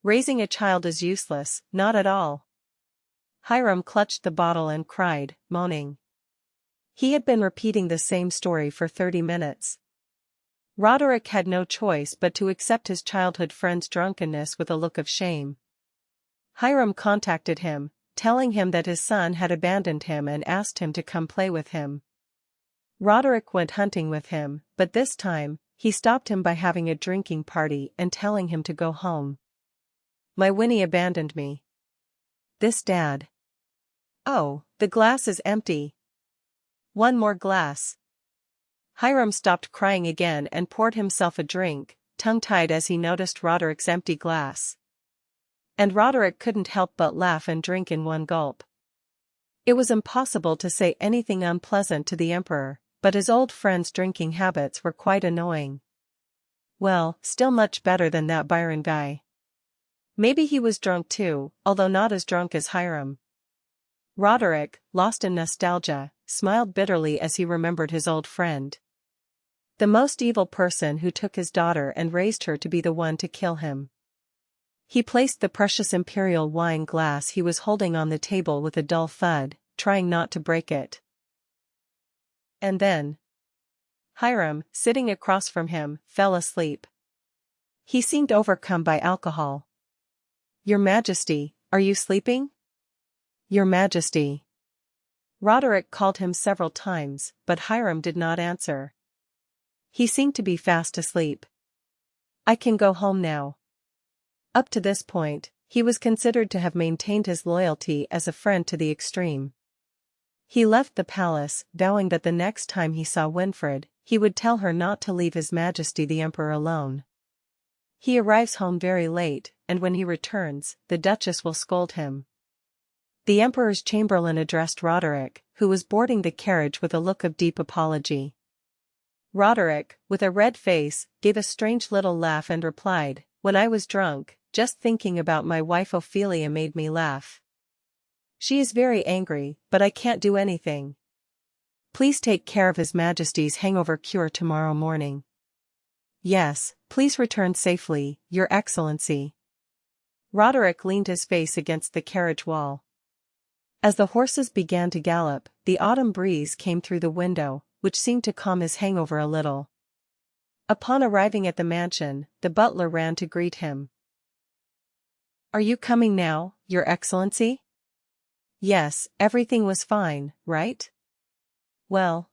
Raising a child is useless, not at all. Hiram clutched the bottle and cried, moaning. He had been repeating the same story for 30 minutes. Roderick had no choice but to accept his childhood friend's drunkenness with a look of shame. Hiram contacted him, telling him that his son had abandoned him and asked him to come play with him. Roderick went hunting with him, but this time, he stopped him by having a drinking party and telling him to go home. My Winnie abandoned me. This dad. Oh, the glass is empty. One more glass. Hiram stopped crying again and poured himself a drink, tongue-tied as he noticed Roderick's empty glass. And Roderick couldn't help but laugh and drink in one gulp. It was impossible to say anything unpleasant to the Emperor, but his old friend's drinking habits were quite annoying. Well, still much better than that Byron guy. Maybe he was drunk too, although not as drunk as Hiram. Roderick, lost in nostalgia, smiled bitterly as he remembered his old friend. The most evil person who took his daughter and raised her to be the one to kill him. He placed the precious imperial wine glass he was holding on the table with a dull thud, trying not to break it. And then Hiram, sitting across from him, fell asleep. He seemed overcome by alcohol. Your Majesty, are you sleeping? Your Majesty. Roderick called him several times, but Hiram did not answer. He seemed to be fast asleep. I can go home now. Up to this point, he was considered to have maintained his loyalty as a friend to the extreme. He left the palace, vowing that the next time he saw Winfred, he would tell her not to leave His Majesty the Emperor alone. He arrives home very late, and when he returns, the Duchess will scold him. The Emperor's chamberlain addressed Roderick, who was boarding the carriage with a look of deep apology. Roderick, with a red face, gave a strange little laugh and replied, "When I was drunk, just thinking about my wife Ophelia made me laugh. She is very angry, but I can't do anything. Please take care of His Majesty's hangover cure tomorrow morning." "Yes, please return safely, Your Excellency." Roderick leaned his face against the carriage wall. As the horses began to gallop, the autumn breeze came through the window, which seemed to calm his hangover a little. Upon arriving at the mansion, the butler ran to greet him. "Are you coming now, Your Excellency?" "Yes, everything was fine, right?" "Well,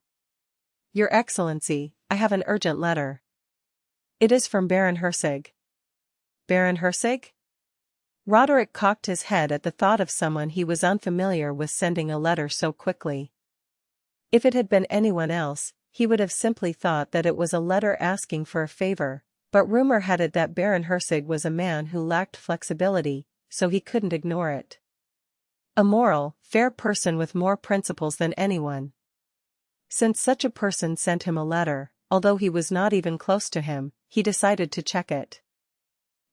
Your Excellency, I have an urgent letter. It is from Baron Hersig." "Baron Hersig?" Roderick cocked his head at the thought of someone he was unfamiliar with sending a letter so quickly. If it had been anyone else, he would have simply thought that it was a letter asking for a favor, but rumor had it that Baron Hersig was a man who lacked flexibility, so he couldn't ignore it. A moral, fair person with more principles than anyone. Since such a person sent him a letter, although he was not even close to him, he decided to check it.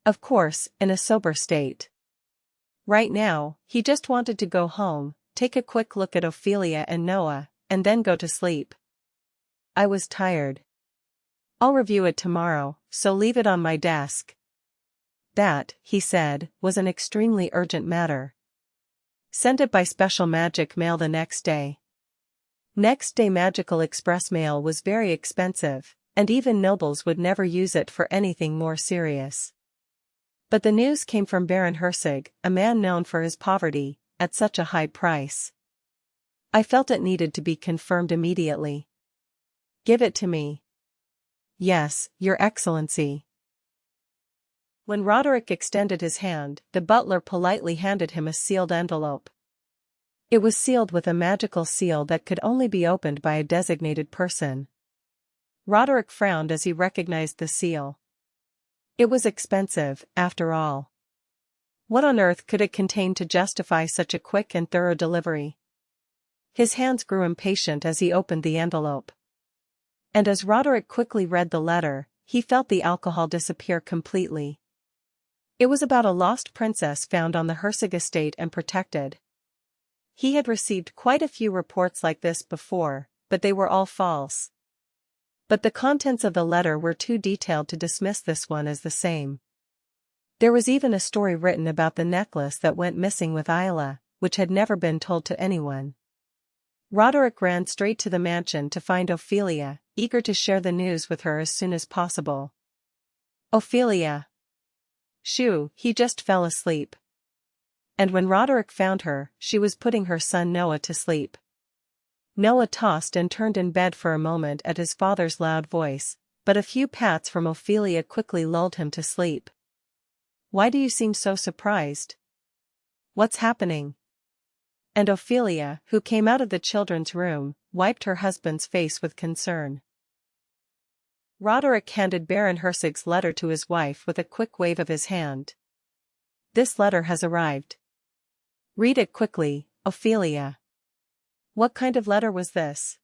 Of course, in a sober state. Right now, he just wanted to go home, take a quick look at Ophelia and Noah, and then go to sleep. I was tired. I'll review it tomorrow, so leave it on my desk. That, he said, was an extremely urgent matter. Send it by special magic mail the next day. Next day magical express mail was very expensive, and even nobles would never use it for anything more serious. But the news came from Baron Hersig, a man known for his poverty, at such a high price. I felt it needed to be confirmed immediately. Give it to me. Yes, Your Excellency. When Roderick extended his hand, the butler politely handed him a sealed envelope. It was sealed with a magical seal that could only be opened by a designated person. Roderick frowned as he recognized the seal. It was expensive, after all. What on earth could it contain to justify such a quick and thorough delivery? His hands grew impatient as he opened the envelope. And as Roderick quickly read the letter, he felt the alcohol disappear completely. It was about a lost princess found on the Hersig estate and protected. He had received quite a few reports like this before, but they were all false. But the contents of the letter were too detailed to dismiss this one as the same. There was even a story written about the necklace that went missing with Isla, which had never been told to anyone. Roderick ran straight to the mansion to find Ophelia, eager to share the news with her as soon as possible. Ophelia. Shoo, he just fell asleep. And when Roderick found her, she was putting her son Noah to sleep. Noah tossed and turned in bed for a moment at his father's loud voice, but a few pats from Ophelia quickly lulled him to sleep. Why do you seem so surprised? What's happening? And Ophelia, who came out of the children's room, wiped her husband's face with concern. Roderick handed Baron Hersig's letter to his wife with a quick wave of his hand. This letter has arrived. Read it quickly, Ophelia. What kind of letter was this?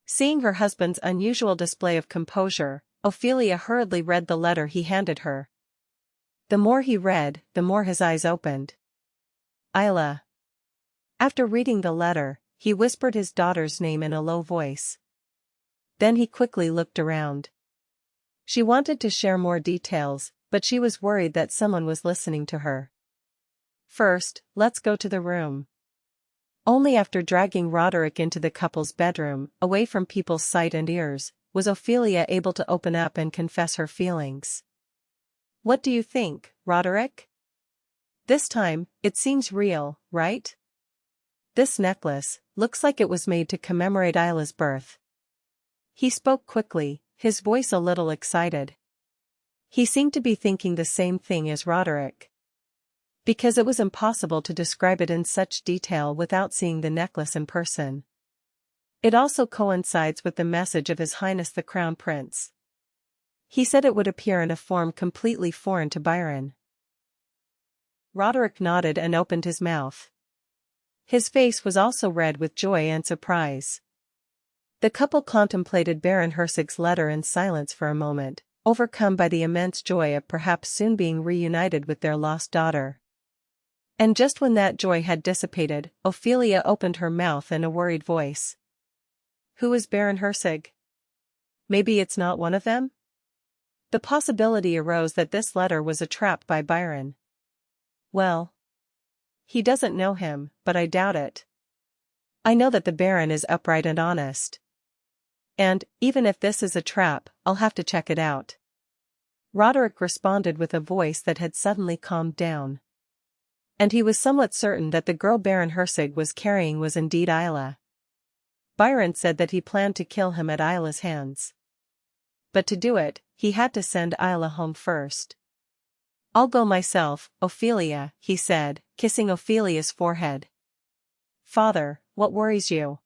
Seeing her husband's unusual display of composure, Ophelia hurriedly read the letter he handed her. The more he read, the more his eyes opened. Isla. After reading the letter, he whispered his daughter's name in a low voice. Then he quickly looked around. She wanted to share more details, but she was worried that someone was listening to her. First, let's go to the room. Only after dragging Roderick into the couple's bedroom, away from people's sight and ears, was Ophelia able to open up and confess her feelings. What do you think, Roderick? This time, it seems real, right? This necklace looks like it was made to commemorate Isla's birth. He spoke quickly, his voice a little excited. He seemed to be thinking the same thing as Roderick. Because it was impossible to describe it in such detail without seeing the necklace in person. It also coincides with the message of His Highness the Crown Prince. He said it would appear in a form completely foreign to Byron. Roderick nodded and opened his mouth. His face was also red with joy and surprise. The couple contemplated Baron Hersig's letter in silence for a moment, overcome by the immense joy of perhaps soon being reunited with their lost daughter. And just when that joy had dissipated, Ophelia opened her mouth in a worried voice. Who is Baron Hersig? Maybe it's not one of them? The possibility arose that this letter was a trap by Byron. Well, he doesn't know him, but I doubt it. I know that the Baron is upright and honest. And, even if this is a trap, I'll have to check it out. Roderick responded with a voice that had suddenly calmed down. And he was somewhat certain that the girl Baron Hersig was carrying was indeed Isla. Byron said that he planned to kill him at Isla's hands. But to do it, he had to send Isla home first. I'll go myself, Ophelia, he said, kissing Ophelia's forehead. Father, what worries you?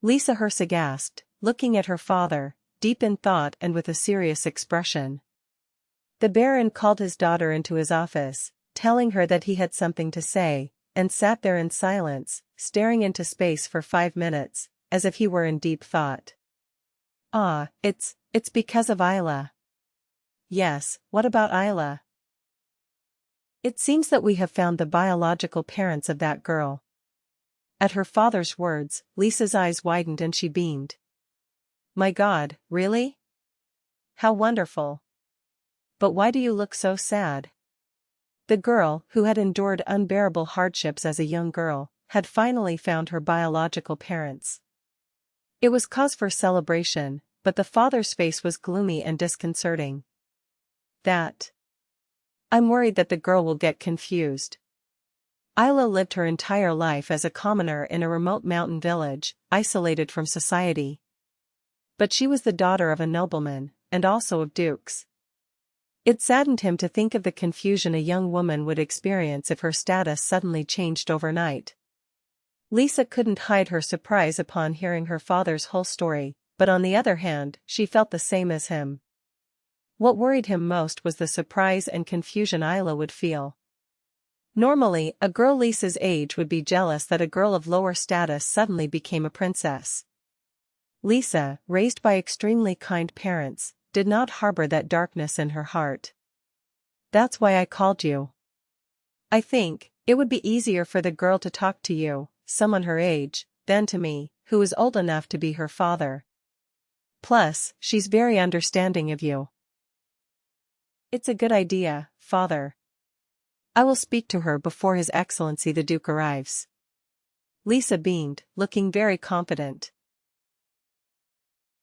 Lisa Hersig asked, looking at her father, deep in thought and with a serious expression. The Baron called his daughter into his office, telling her that he had something to say, and sat there in silence, staring into space for 5 minutes, as if he were in deep thought. Ah, it's because of Isla. Yes, what about Isla? It seems that we have found the biological parents of that girl. At her father's words, Lisa's eyes widened and she beamed. My God, really? How wonderful. But why do you look so sad? The girl, who had endured unbearable hardships as a young girl, had finally found her biological parents. It was cause for celebration, but the father's face was gloomy and disconcerting. I'm worried that the girl will get confused. Isla lived her entire life as a commoner in a remote mountain village, isolated from society. But she was the daughter of a nobleman, and also of dukes. It saddened him to think of the confusion a young woman would experience if her status suddenly changed overnight. Lisa couldn't hide her surprise upon hearing her father's whole story, but on the other hand, she felt the same as him. What worried him most was the surprise and confusion Isla would feel. Normally, a girl Lisa's age would be jealous that a girl of lower status suddenly became a princess. Lisa, raised by extremely kind parents, did not harbor that darkness in her heart. That's why I called you. I think it would be easier for the girl to talk to you, someone her age, than to me, who is old enough to be her father. Plus, she's very understanding of you. It's a good idea, father. I will speak to her before His Excellency the Duke arrives. Lisa beamed, looking very confident.